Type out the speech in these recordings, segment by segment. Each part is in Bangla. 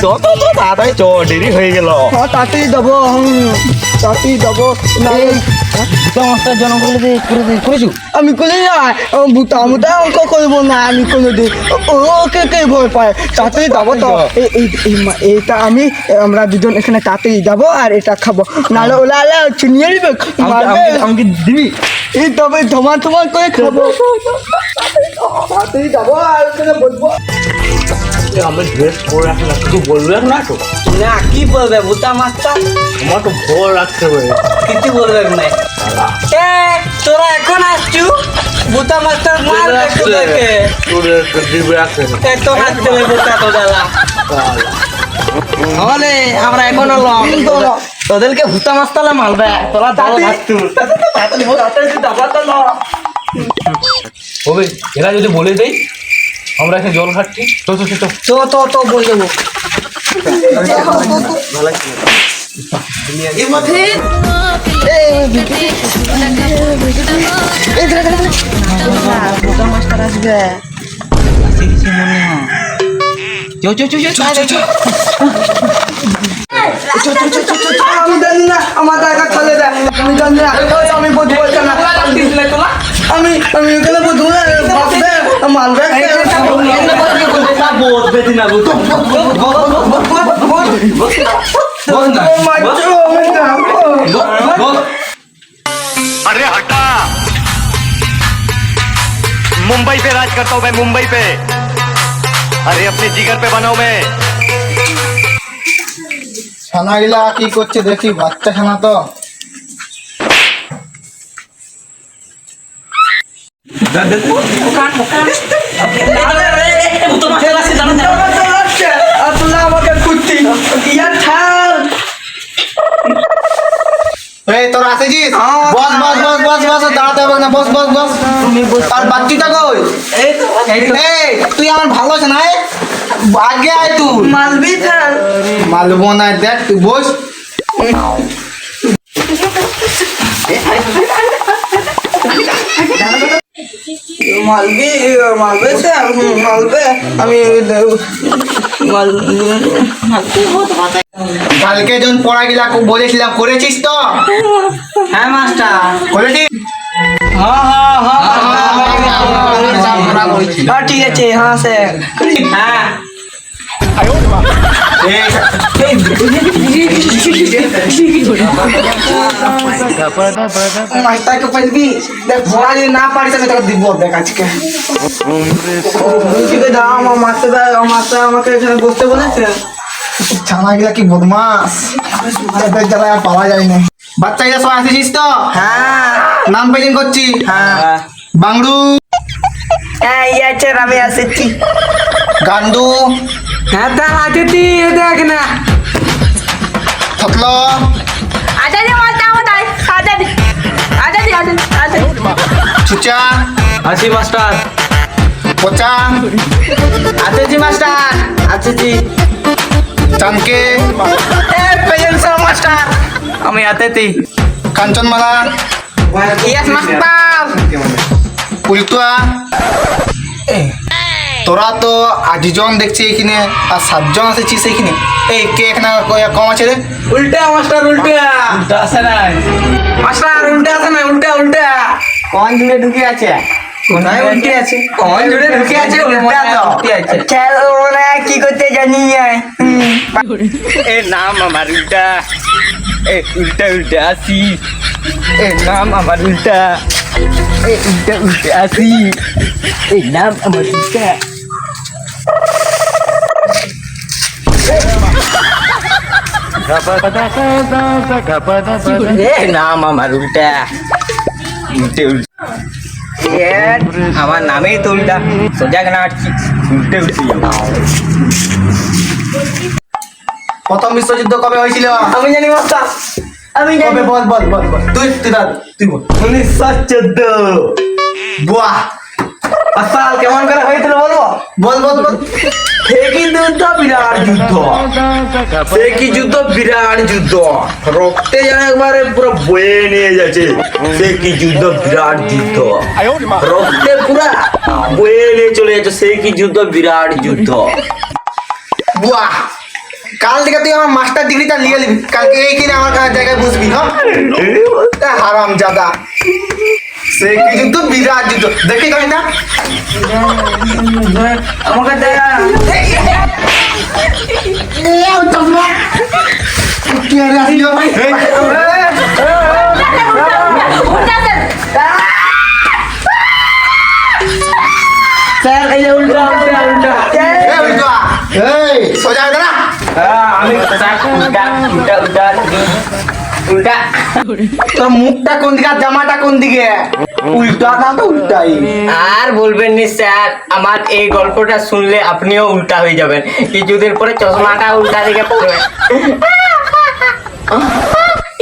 তো তাড়াতাড়ি চ, দেরি হয়ে গেল। তাড়াতাড়ি দেবো, তাড়াতাড়ি দেবো। মাস্টার জনগুলো করেছু? আমি করি না, বুতা মুতা অঙ্ক করবো না আমি কোনোদিন। ওকে কে ভয় পায়? তাড়াতাড়ি যাবো তো। এইটা আমরা দুজন এখানে তাড়াতাড়ি যাবো আর এটা খাবো, নাহলে ওলা আলা চিনিয়ে নিবে। আমাকে দিবি? এই তবে ধমা করে খাবো। তাড়াতাড়ি যাবো আর ওখানে বসবো। আমি ড্রেস পরে রাখলাম, কিছু বলবে না তো? না কি বলবে বুতা মাস্টার? আমার তো ভয় লাগছে রে। কিছু বলবে না। তোরা এখন আসছু, বুতা মাস্টার মার তোদেরকে। তোদেরকে দিবে আছে। তো হাসতে হবে বুতা তোদেলা। তাহলে আমরা এখন তোদেরকে ভূতা মাস্টারলা মারবে। তোরা দল হাসছু। হবে এরা যদি বলে দেই আমরা এখানে জল খাচ্ছি, তো বলে দেবো। বুতা মাস্টার আসবে। কিছু মনে হয়। আমি জানি না, আমার টাকা খালে দেয়। আমি জানি না, আমি বুঝবো না। আমি ওখানে বুঝবো না, মারবে। अरे हटा, मुंबई पे राज करता हूँ मैं, मुंबई पे। अरे अपने जिगर पे बनाऊं मैं। ছানাগুলা কি করছে দেখি, বাচ্চা ছানা তো। আমাকে কুত্তি ইয়ার ছাড়। এই তোরা আসেছিস? বস বস বস বস বস, দাঁড়াতে হবে না, বস বস বস। আর বাচ্চাটা কই? এই তুই আমার ভালো আছে না? আগে আয় তুই। মালবি ছাড়। মালবো না, দেখ তুই বস। মালবি মালবে স্যার, মালবে। আমি কালকে যখন পড়াগুলা বলেছিলাম করেছিস তো? হ্যাঁ মাস্টার করেছিস? হ্যাঁ ঠিক আছে। হ্যাঁ স্যার। হ্যাঁ মাস্টারকে পাইবি দেখ, পড়া যদি না পারিস আমি তোকে দিব। দেখ আজকে দাও আমার মাস্টার আমাকে এখানে বসতে বলেছে। ছানাগুলা কি বদমাস, এদের জ্বালায় আর পাওয়া যায় না। বাচ্চাগুলা সব আসেছিস তো? হ্যাঁ। নাম পেজিং করছি। হ্যাঁ। বাংলু। হ্যাঁ আছে, আমি আসেছি। গান্ডু। হ্যাঁ তা আসেছি, দেখ না। থতলো। চুচা। আসি মাস্টার। পচা। আসেছি মাস্টার, আসেছি। চানকে। মাস্টার আমি আতেছি। কাঞ্চনমালা। Yes master. উল্টুয়া। তোরা তো 8 জন দেখছি এখানে, আর 7 জন আসেছিস এখানে। এই কে এখানে কম আছে রে? উল্টা মাস্টার, উল্টা আসে নাই মাস্টার, উল্টা আসে না, উল্টা উল্টা। কোন জুড়ে ঢুকে আছে? কোথায় উল্টে আছে? কোন জুড়ে ঢুকে আছে? উল্টা তো চলো না, কি করতে জানি না। এ নাম আমার উল্টা, এ উল্টা উল্টা আসি, এ নাম আমার উল্টা, এ উল্টা উল্টা আসি, এ নাম আমার উল্টা। এ নাম আমার উল্টা, উল্টে উল্টে। আমার নামেই তো উল্টা, সোজা কেন আটছি, উল্টে উল্টে। প্রথম বিশ্বযুদ্ধ কবে হয়েছিল? আমি জানি মাস্টার, আমি জানি। কবে? বল বল বল বল। তুই বল। 1914। বাহ, সাল কেমন করে হয়েছিল বলবো? বল বল বল। বিরাট যুদ্ধ, সে কি যুদ্ধ, বিরাট যুদ্ধ, রক্তে যেন একবারে পুরো বয়ে নিয়ে যাচ্ছে। সে কি যুদ্ধ, বিরাট যুদ্ধ, রক্তে পুরা বয়ে নিয়ে চলে যাচ্ছে। সে কি যুদ্ধ, বিরাট যুদ্ধ। বাহ, কাল থেকে তুই আমার মাস্টার ডিগ্রিটা নিয়ে নিবি, কালকে এইখানে আমার জায়গায় বসবি। হ্যাঁ হারাম জাদা, সে কি যুদ্ধ, বিরাট যুদ্ধ, দেখি কই না আমাকে দেখা কি আরে আসিও স্যার এই যে উল্টা উল্টা উল্টা এই উল্টা, এই সোজা হয়ে না। আমি উল্টা উল্টা উল্টা উল্টা। তোর মুখটা কোন দিকে আর জামাটা কোন দিকে? উল্টা না তো উল্টাই। আর বলবেন নি স্যার, আমার এই গল্পটা শুনলে আপনিও উল্টা হয়ে যাবেন, কিছুদিন পরে চশমাটা উল্টা দিকে পড়বে।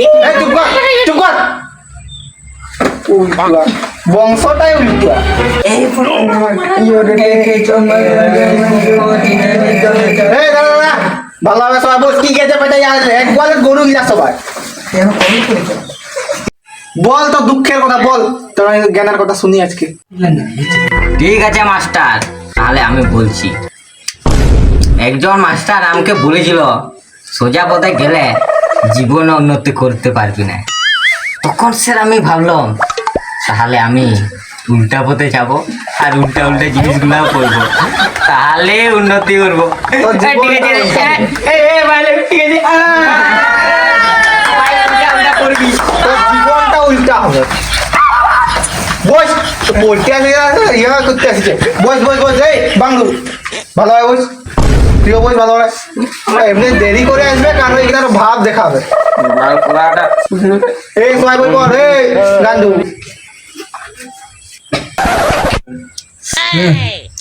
এই চুপ কর, চুপ কর। উল্টা বংশটাই উল্টা। এই দাদা দাদা, ভালোভাবে সবাই বস, কি গেছে পেটে এক বলে গরু গিলা সবাই। বল তো দুঃখের কথা বল, তোর জ্ঞানের কথা শুনি আজকে। ঠিক আছে মাস্টার, তাহলে আমি বলছি। একজন মাস্টার আমাকে বলেছিল সোজা পথে গেলে জীবনে উন্নতি করতে পারবি না। তখন স্যার আমি ভাবলাম তাহলে আমি উল্টা পথে যাব আর উল্টা উল্টা জিনিসগুলো করবো, তাহলে উন্নতি করবো। তোর জীবনটা ঠিক আছে, উল্টা। ঠিক আছে, উল্টা করবি। তোর জীবনটা উল্টা হবে। বস, বলতে আসে ইয়ে করতে আসছে। বস বস বস, এই বাংলু ভালোভাবে বস, তুইও বস ভালোভাবে। এমনি দেরি করে আসবে কারণ এখানে আরো ভাব দেখাবে। এই সবাই বলবো, এই গান্ধু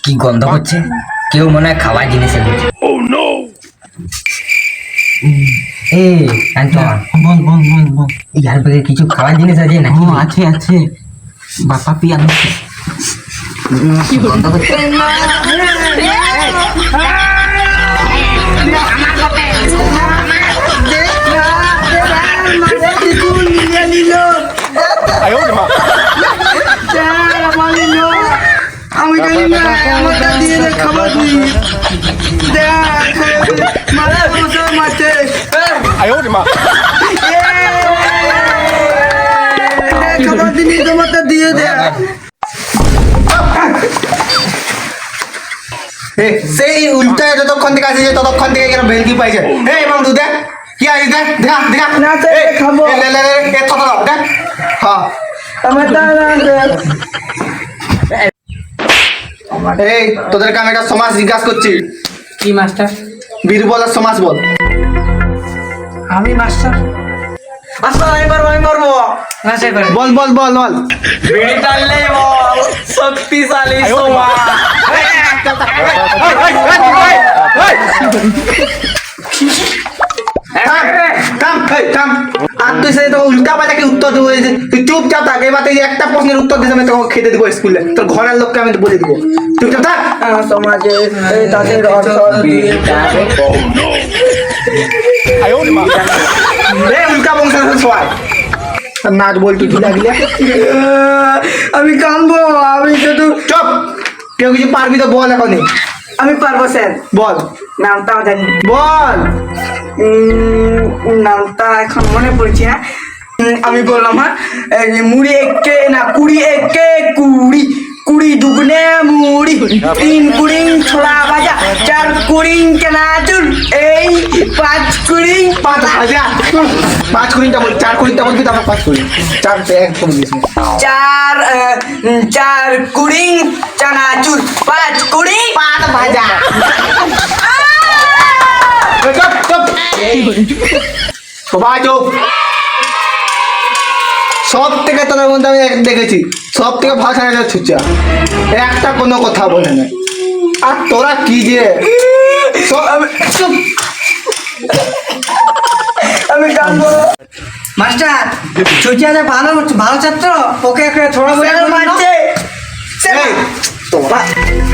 কি গন্ধ হচ্ছে, কেউ মনে হয় খাওয়ার জিনিস এনেছে। এই আন্টো, বল বল বল বল, ইয়ার ব্যাগে কিছু খাওয়ার জিনিস আছে নাকি? আছে আছে, বাপা পিয়ানো গন্ধ হচ্ছে। আমি জানি না, আমাকে দিয়ে দে খাবার তুই মারা বসে মাঠে খাবার দিনি, তোমাকে দিয়ে দে। সেই উল্টায় যতক্ষণ থেকে আসছে ততক্ষণ থেকে কেন ভেলকি পাইছে। এই বাংলু দেখ কি আছে, দেখ দেখা দেখা। না, স্যার, এই, খাবো। এই, লে, লে, লে, এই, থ, থ, থ, দেখ। হ্যাঁ আমার এই তোদেরকে আমি একটা সমাজ জিজ্ঞাসা করছি। কি মাস্টার? বীরবলের সমাজ বল। আমি মাস্টার আচ্ছা আমি পারবো, আমি পারবো। বল বল বল বল। বিড়ি টানলেই বল শক্তিশালী সমাজ। আর তুই সেই তো উল্টা পাল্টা উত্তর দেবো, তুই চুপচাপ থাক। এবার তুই একটা প্রশ্নের উত্তর দিতে আমি তোকে খেতে দেবো স্কুলে, তোর ঘরের লোককে আমি বলে দেবো। চুপচাপ থাক। সমাজে তাদের উল্টা বংশের সবাই নাচ বলতে ঢিলা গিলা। আমি কানবো, আমি শুধু চুপ, কেউ কিছু পারবি তো বল এখনই। আমি পারবো স্যার। বল নামটা জানি, বল। নামটা এখন মনে পড়ছে। হ্যাঁ আমি বললাম, হ্যাঁ এই যে মুড়ি একে না কুড়ি একে কুড়ি, কুড়ি দুগুনে মুড়ি, তিন কুড়ি ছোলা ভাজা, চার কুড়ি চানাচুর, এই পাঁচ কুড়ি পাঁচ হাজার, 5 কুড়িটা বল, 4 কুড়িটা বলবি তারপর 5 কুড়ি, 4 এক কম দিস। চার কুড়ি চানাচুর, 5 কুড়ি পাঁচ ভাজা। চুপ চুপ সবাই চুপ। সব থেকে তোদের মধ্যে আমি দেখেছি সব থেকে ভাষা ছুচা, একটা কোনো কথা বলে না। আর তোরা কি যে চুপ। আমি কানবো। মাস্টার ছুটিয়া যে ভালো ভালো ছাত্র, ওকে একটা ছোড়া বলে মারছে। এই, তোরা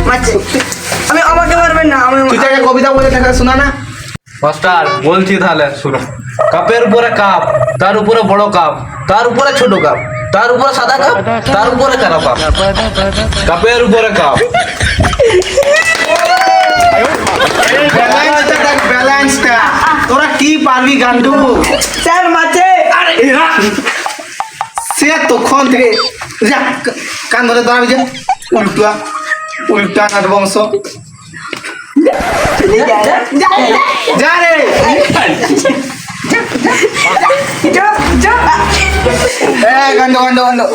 মারছে, আমি আমাকে মারবেন না। আমি তুই একটা কবিতা বলে দেখা শোনা না। মাস্টার বলছি তাহলে শুনো। কাপের উপরে কাপ, তার উপরে বড় কাপ, তার উপরে ছোট কাপ, তার উপরে সাদা কাপ, তার উপরে কালো কাপ। কাপের উপরে কাপ। ব্যালেন্সটা দেখ, ব্যালেন্সটা। কি পারবি গান্ডু স্যার মাছে আরে এরা সে তখন থেকে যা কান ধরে দাঁড়াবি যে উল্টা উল্টা নাট বংশ চলে যা রে। যা, যা, যা রে যা, যা। গান্ডু গান্ডু গান্ডু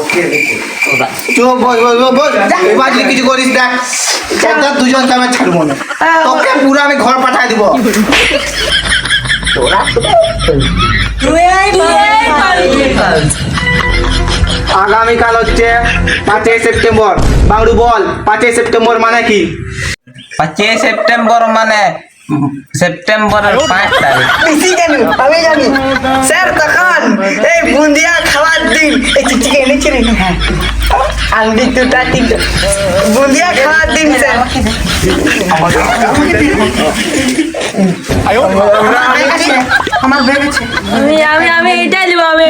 চুপ বস বস বস বস এবার যদি কিছু করিস দেখ তোদের দুজনকে আমি ছাড়বো না তোকে পুরো আমি ঘর পাঠাই দিব আগামীকাল হচ্ছে 5ই সেপ্টেম্বর বাংলু বল 5ই সেপ্টেম্বর মানে কি 5 সেপ্টেম্বর মানে সেপ্টেম্বরের 5 তারিখ বেশি কেন আমি জানি স্যার তখন এই বুন্দিয়া খাওয়ার দিন এই চিচিকে এনেছে রে হ্যাঁ আংটি দুটা তিনটা বুন্দিয়া খাওয়ার দিন স্যার আমার ব্যাগ আছে আমি এটাই নেবো আমি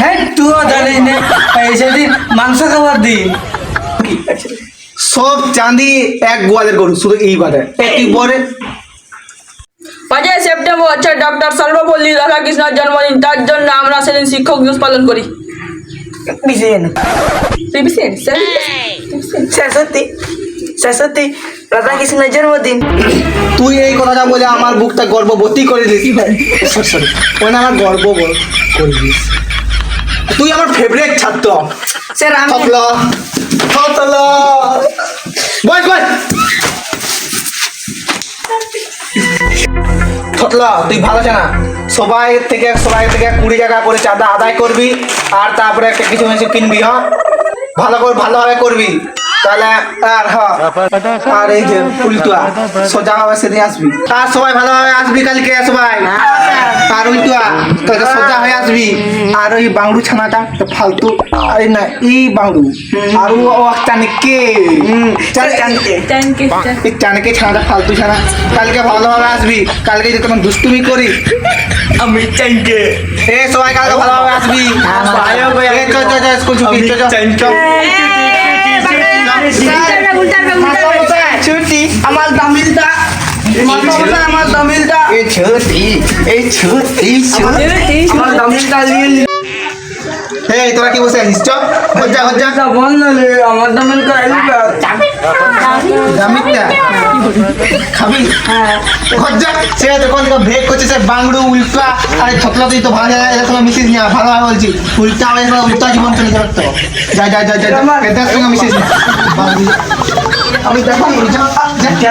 হ্যাঁ তুইও জানিস না পয়সা দিন মাংস খাবার দিন সব চাঁদি এক গোয়ালের গরু শুধু এই বাদে একই পরে 5 সেপ্টেম্বর হচ্ছে ডক্টর সর্বপল্লী রাধাকৃষ্ণের জন্মদিন তার জন্য আমরা সেদিন শিক্ষক দিবস পালন করি বেশি কেন তুই বিশেষ স্যার স্যার সত্যি রাধাকৃষ্ণের জন্মদিন তুই এই কথাটা বলে আমার বুকটা গর্ববতী করে দিস সরি ওই না আমার গর্ব করে দিস তুই আমার ফেভারিট ছাত্র স্যার আমি থতলা থতলা বস বস থতলা তুই ভালো আছে না সবাই থেকে 20 টাকা করে চাঁদা আদায় করবি আর তারপরে একটা কিছু কিছু কিনবি হ্যাঁ ভালো করে ভালোভাবে করবি তাহলে আর হ্যাঁ আর এই যে উল্টুয়া সোজা হবে সেদিন আসবি আর সবাই ভালোভাবে আসবি কালকে সবাই আর উল্টুয়া তোকে সোজা হয়ে আসবি আর ওই বাংলু ছানাটা তো ফালতু আরে না এই বাংলু আর ও চানকে থ্যাংক ইউ এই চানকে ছানাটা ফালতু ছানা কালকে ভালোভাবে আসবি কালকে যদি তোমার দুষ্টুমি করি আমি চাইকে এ সবাই কালকে ভালোভাবে আসবি এ চল চল চল স্কুল ছুটি চল চল চল ছুটি আমার তামিলটা আমার তামিলটা এই ছুটি আমার তামিলটা নিয়ে এই তোরা কি বসে আছিস চল হজ্জা হজ্জা বন্ধ রে আমার তামিলটা জামিটা খাবি হজ্জা সে যখন ভেগ করছে সে বাংলু উল্টা আরে ছতলা তুই তো ভালো যায় তোমার মিসিস নিয়া ভালোভাবে বলছি উল্টা হয়ে উল্টা জীবন চলে যাবে তো যা যা যা যা এদের সঙ্গে মিসিস আমি দেখো যা যা